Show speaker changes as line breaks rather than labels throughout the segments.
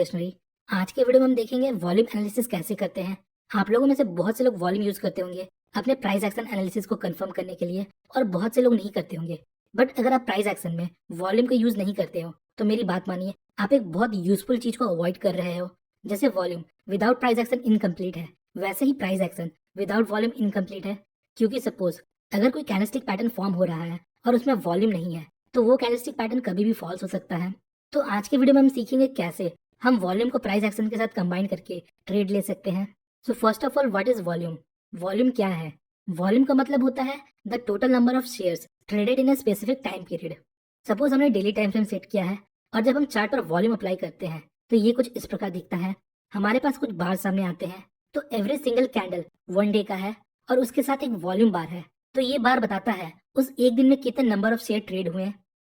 Dictionary. आज के video में हम देखेंगे वॉल्यूम एनालिसिस कैसे करते हैं। आप लोगों में से बहुत से लोग वॉल्यूम यूज करते होंगे अपने प्राइस एक्शन एनालिसिस को कंफर्म करने के लिए, और बहुत से लोग नहीं करते होंगे। बट अगर आप प्राइस एक्शन में वॉल्यूम का यूज नहीं करते हो तो मेरी बात मानिए, आप एक बहुत यूजफुल चीज को अवॉइड कर रहे हो। जैसे volume without price action incomplete है, वैसे ही price action without volume incomplete है। क्योंकि सपोज अगर कोई कैंडलस्टिक पैटर्न फॉर्म हो रहा है और उसमें वॉल्यूम नहीं है, तो वो कैंडलस्टिक पैटर्न कभी भी फॉल्स हो सकता है। तो आज के वीडियो में हम सीखेंगे कैसे हम वॉल्यूम को प्राइस एक्शन के साथ कंबाइन करके ट्रेड ले सकते हैं। So first of all, what is volume? Volume क्या है? वॉल्यूम का मतलब होता है the total number of shares traded in a specific time period. Suppose हमने डेली टाइम फ्रेम सेट किया है और जब हम चार्ट पर वॉल्यूम अप्लाई करते हैं तो ये कुछ इस प्रकार दिखता है। हमारे पास कुछ बार सामने आते हैं, तो एवरी सिंगल कैंडल 1 डे का है और उसके साथ एक वॉल्यूम बार है। तो ये बार बताता है उस एक दिन में कितने नंबर ऑफ शेयर ट्रेड हुए हैं।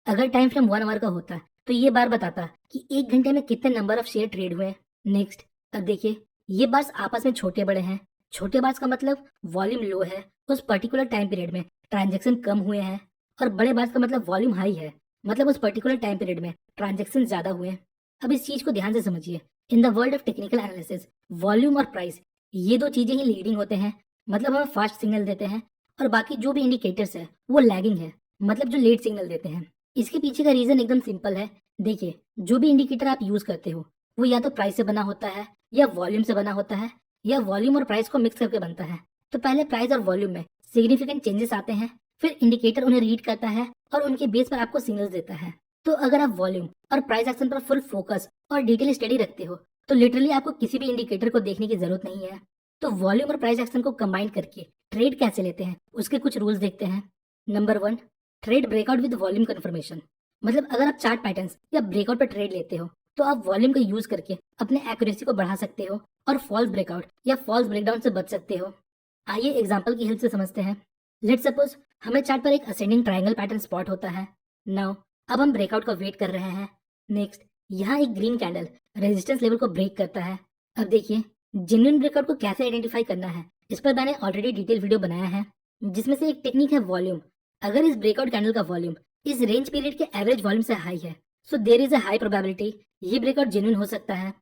अगर टाइम फ्रेम 1 आवर का होता तो ये बार बताता कि 1 घंटे में कितने नंबर ऑफ शेयर ट्रेड हुए। नेक्स्ट, अब देखिए, ये बार्स आपस में छोटे बड़े हैं। छोटे बार्स का मतलब वॉल्यूम लो है, उस पर्टिकुलर टाइम पीरियड में ट्रांजेक्शन कम हुए हैं। और बड़े बार्स का मतलब वॉल्यूम हाई है, मतलब उस पर्टिकुलर टाइम पीरियड में ट्रांजेक्शन ज्यादा हुए हैं। अब इस चीज को ध्यान से समझिए। In the world of technical analysis, volume और प्राइस ये दो चीजें ही लीडिंग होते हैं, मतलब हमें फास्ट सिग्नल देते हैं, और बाकी जो भी इंडिकेटर्स है वो लैगिंग है, मतलब जो लेट सिग्नल देते हैं। इसके पीछे का रीजन एकदम सिंपल है। देखिए, जो भी इंडिकेटर आप यूज करते हो वो या तो प्राइस से बना होता है या वॉल्यूम से बना होता है, या वॉल्यूम और प्राइस को मिक्स करके बनता है। तो पहले प्राइस और वॉल्यूम में सिग्निफिकेंट चेंजेस आते हैं, फिर इंडिकेटर उन्हें रीड करता है और उनके बेस पर आपको सिग्नल्स देता है। तो अगर आप वॉल्यूम और प्राइस एक्शन पर फुल फोकस और डिटेल स्टडी रखते हो तो लिटरली आपको किसी भी इंडिकेटर को देखने की जरूरत नहीं है। तो वॉल्यूम और प्राइस एक्शन को कंबाइन करके ट्रेड कैसे लेते हैं उसके कुछ रूल्स देखते हैं। Number 1, trade breakout with volume confirmation. मतलब अगर आप चार्ट पैटर्न्स या ब्रेकआउट पर ट्रेड लेते हो तो आप वॉल्यूम का यूज करके अपने एक्यूरेसी को बढ़ा सकते हो और फॉल्स ब्रेकआउट या फॉल्स ब्रेकडाउन से बच सकते हो। आइए एग्जांपल की हेल्प से समझते हैं। लेट्स सपोज हमें चार्ट पर एक असेंडिंग ट्रायंगल पैटर्न स्पॉट होता है। नाउ अब हम ब्रेकआउट का वेट कर रहे हैं। नेक्स्ट, यहाँ एक ग्रीन कैंडल रेजिस्टेंस लेवल को ब्रेक करता है। अब देखिए, जेन्युइन ब्रेकआउट को कैसे आइडेंटिफाई करना है इस पर मैंने ऑलरेडी डिटेल वीडियो बनाया है, जिसमें से एक टेक्निक है वॉल्यूम। अगर इस ब्रेकआउट कैंडल का वॉल्यूम इस रेंज पीरियड के एवरेज वॉल्यूम से हाई है, so there is a high probability ये ब्रेकआउट जेन्युइन हो सकता है।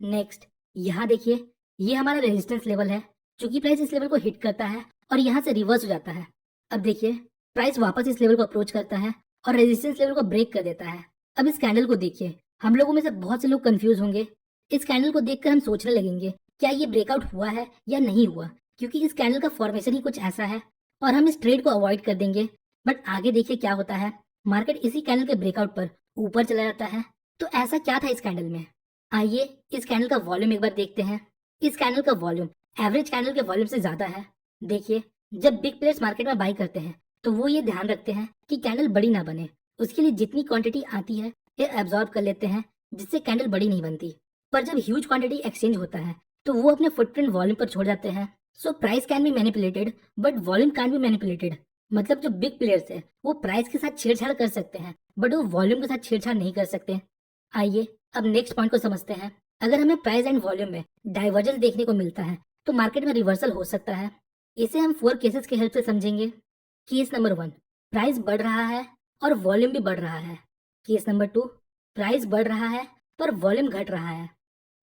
नेक्स्ट, यहाँ देखिए, ये हमारा रेजिस्टेंस लेवल है। चूंकि प्राइस इस लेवल को हिट करता है और यहाँ से रिवर्स हो जाता है। अब देखिए, प्राइस वापस इस लेवल को अप्रोच करता है और रेजिस्टेंस लेवल को ब्रेक कर देता है। अब इस कैंडल को देखिए, हम लोगों में से बहुत से लोग कंफ्यूज होंगे। इस कैंडल को देखकर हम सोचने लगेंगे क्या ये ब्रेकआउट हुआ है या नहीं हुआ, क्योंकि इस कैंडल का फॉर्मेशन ही कुछ ऐसा है, और हम इस ट्रेड को अवॉइड कर देंगे। बट आगे देखिए क्या होता है, मार्केट इसी कैंडल के ब्रेकआउट पर ऊपर चला जाता है। तो ऐसा क्या था इस कैंडल में? आइए इस कैंडल का वॉल्यूम एक बार देखते हैं। इस कैंडल का वॉल्यूम एवरेज कैंडल के वॉल्यूम से ज्यादा है। देखिए, जब बिग प्लेयर्स मार्केट में बाई करते हैं तो वो ये ध्यान रखते हैं कि कैंडल बड़ी ना बने, उसके लिए जितनी क्वांटिटी आती है ये एब्जॉर्ब कर लेते हैं, जिससे कैंडल बड़ी नहीं बनती। पर जब ह्यूज क्वांटिटी एक्सचेंज होता है तो वो अपने फुटप्रिंट वॉल्यूम पर छोड़ जाते हैं। So price can be manipulated but volume can be manipulated. मतलब जो बिग प्लेयर्स है वो प्राइस के साथ छेड़छाड़ कर सकते हैं, बट वो वॉल्यूम के साथ छेड़छाड़ नहीं कर सकते। आइए अब नेक्स्ट पॉइंट को समझते हैं। अगर हमें प्राइस एंड वॉल्यूम में डाइवर्जेंस देखने को मिलता है तो मार्केट में रिवर्सल हो सकता है। इसे हम 4 केसेस की हेल्प से समझेंगे। केस नंबर 1, प्राइस बढ़ रहा है और वॉल्यूम भी बढ़ रहा है। केस नंबर 2, प्राइस बढ़ रहा है पर वॉल्यूम घट रहा है।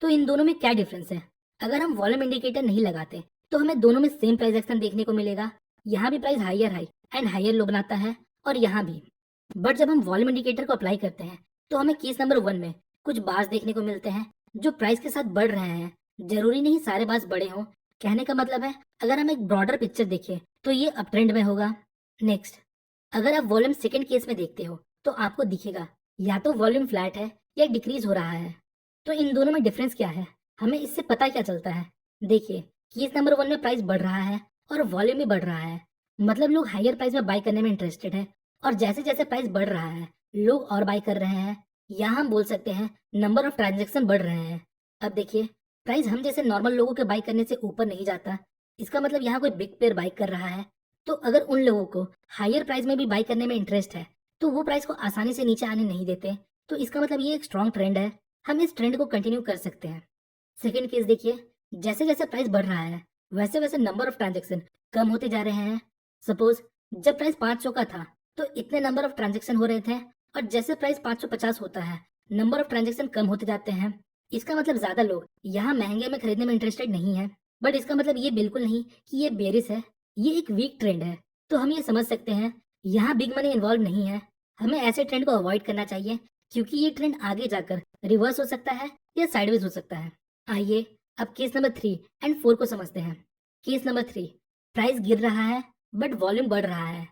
तो इन दोनों में क्या डिफरेंस है? अगर हम वॉल्यूम इंडिकेटर नहीं लगाते तो हमें दोनों में सेम प्राइस एक्शन देखने को मिलेगा। यहाँ भी price high and higher low बनाता है और यहाँ भी। बट जब हम वॉल्यूम इंडिकेटर को अप्लाई करते हैं तो हमें केस नंबर 1 में कुछ बार्स देखने को मिलते हैं जो प्राइस के साथ बढ़ रहे हैं। जरूरी नहीं सारे बार्स बड़े हों। कहने का मतलब है, अगर हम एक ब्रॉडर पिक्चर देखें तो ये अप ट्रेंड में होगा। नेक्स्ट, अगर आप वॉल्यूम सेकंड केस में देखते हो तो आपको दिखेगा या तो वॉल्यूम फ्लैट है या डिक्रीज हो रहा है। तो इन दोनों में डिफरेंस क्या है, हमें इससे पता क्या चलता है? देखिए, केस नंबर 1 में प्राइस बढ़ रहा है और वॉल्यूम भी बढ़ रहा है, मतलब लोग हायर प्राइस में बाय करने में इंटरेस्टेड है, और जैसे जैसे प्राइस बढ़ रहा है लोग और बाय कर रहे हैं। यहाँ हम बोल सकते हैं नंबर ऑफ ट्रांजेक्शन बढ़ रहे हैं। अब देखिए, प्राइस हम जैसे नॉर्मल लोगों के बाय करने से ऊपर नहीं जाता, इसका मतलब यहाँ कोई बिग प्लेयर बाय कर रहा है। तो अगर उन लोगों को हायर प्राइस में भी बाय करने में इंटरेस्ट है तो वो प्राइस को आसानी से नीचे आने नहीं देते। तो इसका मतलब ये एक स्ट्रॉन्ग ट्रेंड है, हम इस ट्रेंड को कंटिन्यू कर सकते हैं। सेकेंड केस देखिए, जैसे जैसे प्राइस बढ़ रहा है वैसे वैसे नंबर ऑफ ट्रांजेक्शन कम होते जा रहे हैं। सपोज जब प्राइस 500 का था तो इतने नंबर ऑफ ट्रांजेक्शन हो रहे थे, और जैसे प्राइस 550 होता है नंबर ऑफ ट्रांजेक्शन कम होते जाते हैं। इसका मतलब ज्यादा लोग यहाँ महंगे में खरीदने में इंटरेस्टेड नहीं है, बट इसका मतलब ये बिल्कुल नहीं कि ये बेरिस है, ये एक वीक ट्रेंड है। तो हम ये समझ सकते हैं यहाँ बिग मनी इन्वॉल्व नहीं है। हमें ऐसे ट्रेंड को अवॉइड करना चाहिए क्योंकि ये ट्रेंड आगे जाकर रिवर्स हो सकता है या साइडवेज हो सकता है। आइए अब केस नंबर 3 एंड 4 को समझते हैं। केस नंबर 3, प्राइस गिर रहा है बट वॉल्यूम बढ़ रहा है।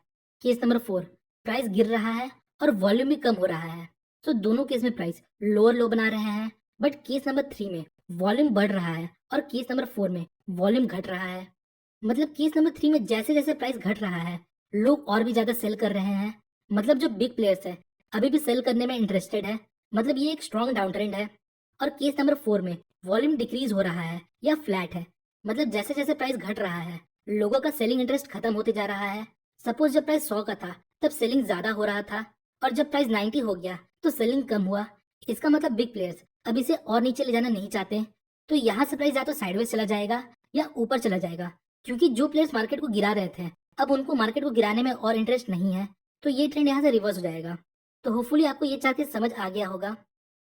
केस नंबर 4, प्राइस गिर रहा है और वॉल्यूम भी कम हो रहा है। तो दोनों केस में प्राइस लोअर लो बना रहे हैं, बट केस नंबर 3 में वॉल्यूम बढ़ रहा है और केस नंबर 4 में वॉल्यूम घट रहा है। मतलब केस नंबर 3 में जैसे जैसे प्राइस घट रहा है, लोग और भी ज्यादा सेल कर रहे हैं। मतलब जो बिग प्लेयर्स है अभी भी सेल करने में इंटरेस्टेड है। मतलब ये एक स्ट्रॉन्ग डाउन ट्रेंड है। और केस नंबर 4 में वॉल्यूम डिक्रीज हो रहा है या फ्लैट है। मतलब जैसे जैसे प्राइस घट रहा है, लोगों का सेलिंग इंटरेस्ट खत्म होते जा रहा है। सपोज जब प्राइस 100 का था तब सेलिंग ज्यादा हो रहा था, और जब प्राइस 90 हो गया तो सेलिंग कम हुआ। इसका मतलब बिग प्लेयर्स अब इसे और नीचे ले जाना नहीं चाहते। तो यहाँ से प्राइस या तो साइडवेज चला जाएगा या ऊपर चला जाएगा, क्योंकि जो प्लेयर्स मार्केट को गिरा रहे थे अब उनको मार्केट को गिराने में और इंटरेस्ट नहीं है। तो ये ट्रेंड यहाँ से रिवर्स हो जाएगा। तो होपफुली आपको ये चार्ट समझ आ गया होगा।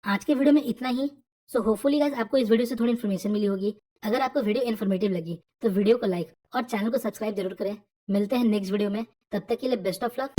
आज के वीडियो में इतना ही। सो होपफुली गाइस आपको इस वीडियो से थोड़ी इन्फॉर्मेशन मिली होगी। अगर आपको वीडियो इन्फॉर्मेटिव लगी तो वीडियो को लाइक और चैनल को सब्सक्राइब जरूर करें। मिलते हैं नेक्स्ट वीडियो में, तब तक के लिए बेस्ट ऑफ लक।